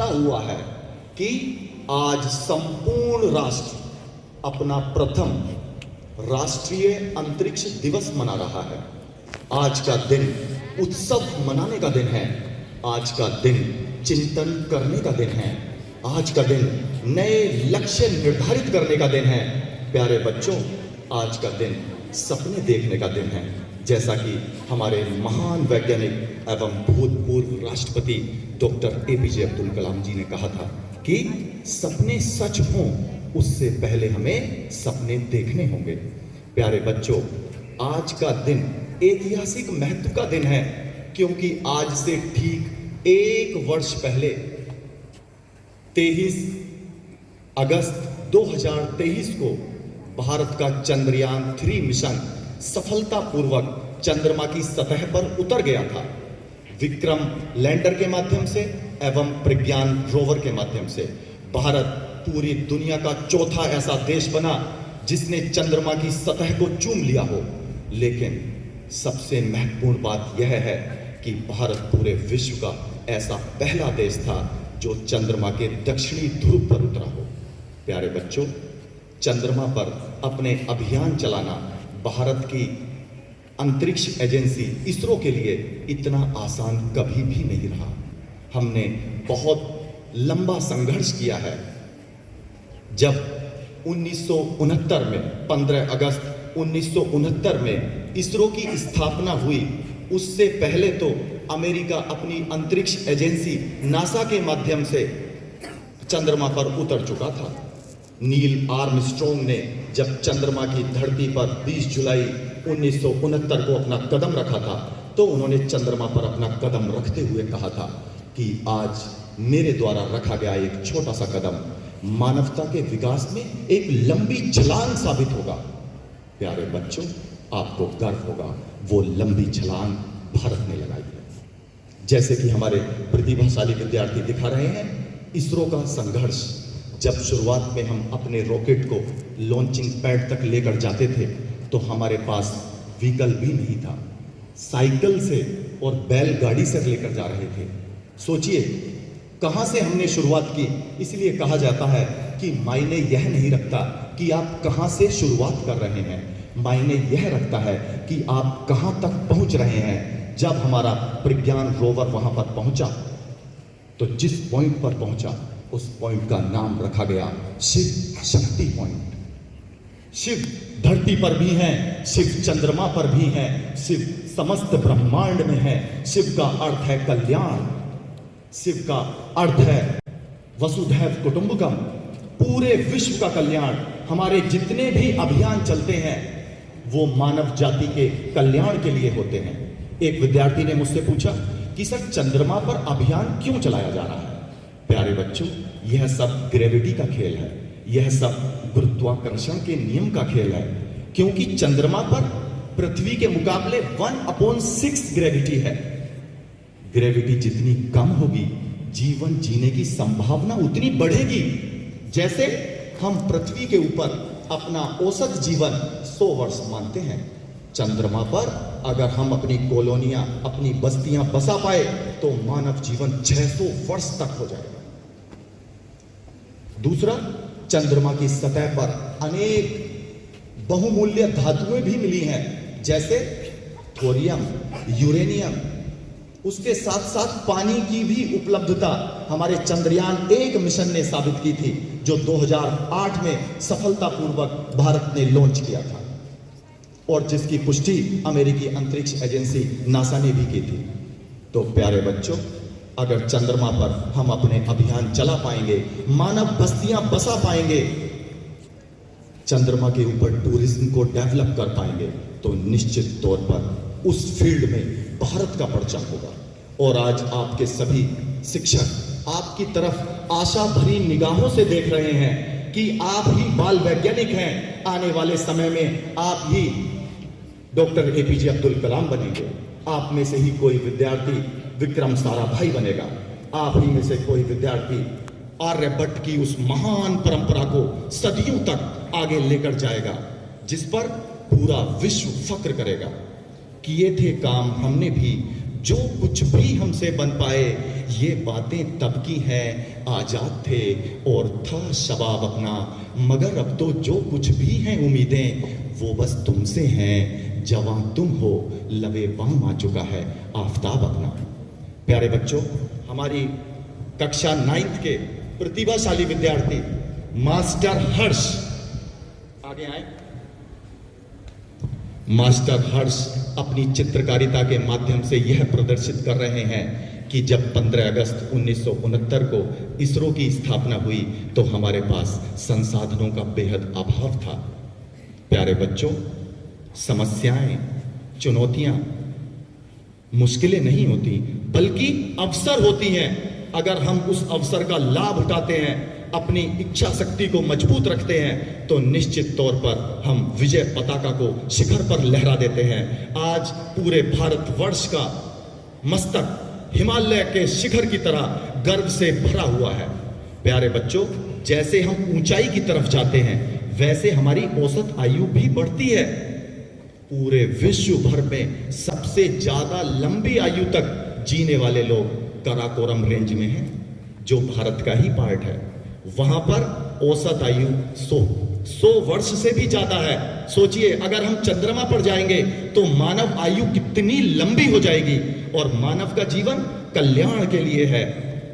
भरा हुआ है कि आज संपूर्ण राष्ट्र अपना प्रथम राष्ट्रीय अंतरिक्ष दिवस मना रहा है। आज का दिन उत्सव मनाने का दिन है। आज का दिन चिंतन करने का दिन है। आज का दिन नए लक्ष्य निर्धारित करने का दिन है। प्यारे बच्चों, आज का दिन सपने देखने का दिन है। जैसा कि हमारे महान वैज्ञानिक एवं भूतपूर्व राष्ट्रपति डॉक्टर एपीजे अब्दुल कलाम जी ने कहा था कि सपने सच हों उससे पहले हमें सपने देखने होंगे। प्यारे बच्चों, आज का दिन ऐतिहासिक महत्व का दिन है, क्योंकि आज से ठीक 1 वर्ष पहले 23 अगस्त 2023 को भारत का चंद्रयान 3 मिशन सफलतापूर्वक चंद्रमा की सतह पर उतर गया था। विक्रम लैंडर के माध्यम से एवं प्रज्ञान रोवर के माध्यम से भारत पूरी दुनिया का चौथा ऐसा देश बना जिसने चंद्रमा की सतह को चूम लिया हो। लेकिन सबसे महत्वपूर्ण बात यह है कि भारत पूरे विश्व का ऐसा पहला देश था जो चंद्रमा के दक्षिणी ध्रुव पर उतरा हो। प्यारे बच्चों, चंद्रमा पर अपने अभियान चलाना भारत की अंतरिक्ष एजेंसी इसरो के लिए इतना आसान कभी भी नहीं रहा। हमने बहुत लंबा संघर्ष किया है। जब 1969 में 15 अगस्त 1969 में इसरो की स्थापना हुई, उससे पहले तो अमेरिका अपनी अंतरिक्ष एजेंसी नासा के माध्यम से चंद्रमा पर उतर चुका था। नील आर्मस्ट्रॉन्ग ने जब चंद्रमा की धरती पर 20 जुलाई 1969 को अपना कदम रखा था, तो उन्होंने चंद्रमा पर अपना कदम रखते हुए कहा था कि आज मेरे द्वारा रखा गया एक छोटा सा कदम मानवता के विकास में एक लंबी छलांग साबित होगा। प्यारे बच्चों, आपको गर्व होगा वो लंबी छलांग भारत ने लगाई है। जैसे कि हमारे प्रतिभाशाली विद्यार्थी दिखा रहे हैं, इसरो का संघर्ष, जब शुरुआत में हम अपने रॉकेट को लॉन्चिंग पैड तक लेकर जाते थे तो हमारे पास व्हीकल भी नहीं था। साइकिल से और बैलगाड़ी से लेकर जा रहे थे। सोचिए कहां से हमने शुरुआत की। इसलिए कहा जाता है कि मायने यह नहीं रखता कि आप कहां से शुरुआत कर रहे हैं, मायने यह रखता है कि आप कहां तक पहुंच रहे हैं। जब हमारा प्रज्ञान रोवर वहां पर पहुंचा तो जिस पॉइंट पर पहुंचा उस पॉइंट का नाम रखा गया शिव शक्ति पॉइंट। शिव धरती पर भी हैं, शिव चंद्रमा पर भी हैं, शिव समस्त ब्रह्मांड में है। शिव का अर्थ है कल्याण, शिव का अर्थ है वसुधैव कुटुंबकम, पूरे विश्व का कल्याण। हमारे जितने भी अभियान चलते हैं वो मानव जाति के कल्याण के लिए होते हैं। एक विद्यार्थी ने मुझसे पूछा कि सर चंद्रमा पर अभियान क्यों चलाया जा रहा है? प्यारे बच्चों, यह सब ग्रेविटी का खेल है, यह सब गुरुत्वाकर्षण के नियम का खेल है। क्योंकि चंद्रमा पर पृथ्वी के मुकाबले 1/6 ग्रेविटी है। ग्रेविटी जितनी कम होगी, जीवन जीने की संभावना उतनी बढ़ेगी। जैसे हम पृथ्वी के ऊपर अपना औसत जीवन 100 वर्ष मानते हैं, चंद्रमा पर अगर हम अपनी कॉलोनियां, अपनी बस्तियां बसा पाए तो मानव जीवन 600 वर्ष तक हो जाएगा। दूसरा, चंद्रमा की सतह पर अनेक बहुमूल्य धातुएं भी मिली हैं, जैसे थोरियम, यूरेनियम। उसके साथ साथ पानी की भी उपलब्धता हमारे चंद्रयान 1 मिशन ने साबित की थी, जो 2008 में सफलतापूर्वक भारत ने लॉन्च किया था और जिसकी पुष्टि अमेरिकी अंतरिक्ष एजेंसी नासा ने भी की थी। तो प्यारे बच्चों, अगर चंद्रमा पर हम अपने अभियान चला पाएंगे, मानव बस्तियां बसा पाएंगे, चंद्रमा के ऊपर टूरिज्म को डेवलप कर पाएंगे, तो निश्चित तौर पर उस फील्ड में भारत का परचम होगा। और आज आपके सभी शिक्षक आपकी तरफ आशा भरी निगाहों से देख रहे हैं कि आप ही बाल वैज्ञानिक हैं। आने वाले समय में आप ही डॉक्टर एपीजे अब्दुल कलाम बनेंगे। आप में से ही कोई विद्यार्थी विक्रम साराभाई बनेगा। आप ही में से कोई विद्यार्थी आर्यभट्ट की उस महान परंपरा को सदियों तक आगे लेकर जाएगा, जिस पर पूरा विश्व फक्र करेगा। किए थे काम हमने भी जो कुछ भी हमसे बन पाए, ये बातें तब की हैं, आजाद थे और था शबाब अपना, मगर अब तो जो कुछ भी हैं उम्मीदें वो बस तुमसे हैं, जवां तुम हो लबे बाम आ चुका है आफताब अपना। प्यारे बच्चों, हमारी कक्षा 9th के प्रतिभाशाली विद्यार्थी मास्टर हर्ष आगे आए। मास्टर हर्ष अपनी चित्रकारिता के माध्यम से यह प्रदर्शित कर रहे हैं कि जब 15 अगस्त 1969 को इसरो की स्थापना हुई तो हमारे पास संसाधनों का बेहद अभाव था। प्यारे बच्चों, समस्याएं, चुनौतियां, मुश्किलें नहीं होती बल्कि अवसर होती हैं। अगर हम उस अवसर का लाभ उठाते हैं, अपनी इच्छा शक्ति को मजबूत रखते हैं, तो निश्चित तौर पर हम विजय पताका को शिखर पर लहरा देते हैं। आज पूरे भारतवर्ष का मस्तक हिमालय के शिखर की तरह गर्व से भरा हुआ है। प्यारे बच्चों, जैसे हम ऊंचाई की तरफ जाते हैं वैसे हमारी औसत आयु भी बढ़ती है। पूरे विश्व भर में सबसे ज्यादा लंबी आयु तक जीने वाले लोग काराकोरम रेंज में हैं, जो भारत का ही पार्ट है। वहां पर औसत आयु 100 वर्ष से भी ज्यादा है। सोचिए, अगर हम चंद्रमा पर जाएंगे तो मानव आयु कितनी लंबी हो जाएगी। और मानव का जीवन कल्याण के लिए है,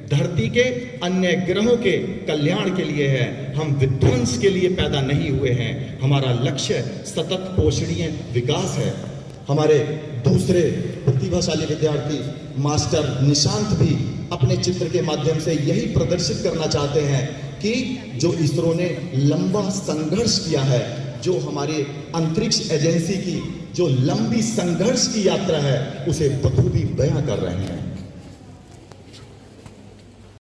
धरती के अन्य ग्रहों के कल्याण के लिए है। हम विध्वंस के लिए पैदा नहीं हुए हैं। हमारा लक्ष्य सतत पोषणीय विकास है। हमारे दूसरे प्रतिभाशाली विद्यार्थी मास्टर निशांत भी अपने चित्र के माध्यम से यही प्रदर्शित करना चाहते हैं कि जो इसरो ने लंबा संघर्ष किया है, जो हमारे अंतरिक्ष एजेंसी की जो लंबी संघर्ष की यात्रा है, उसे बखूबी बयां कर रहे हैं।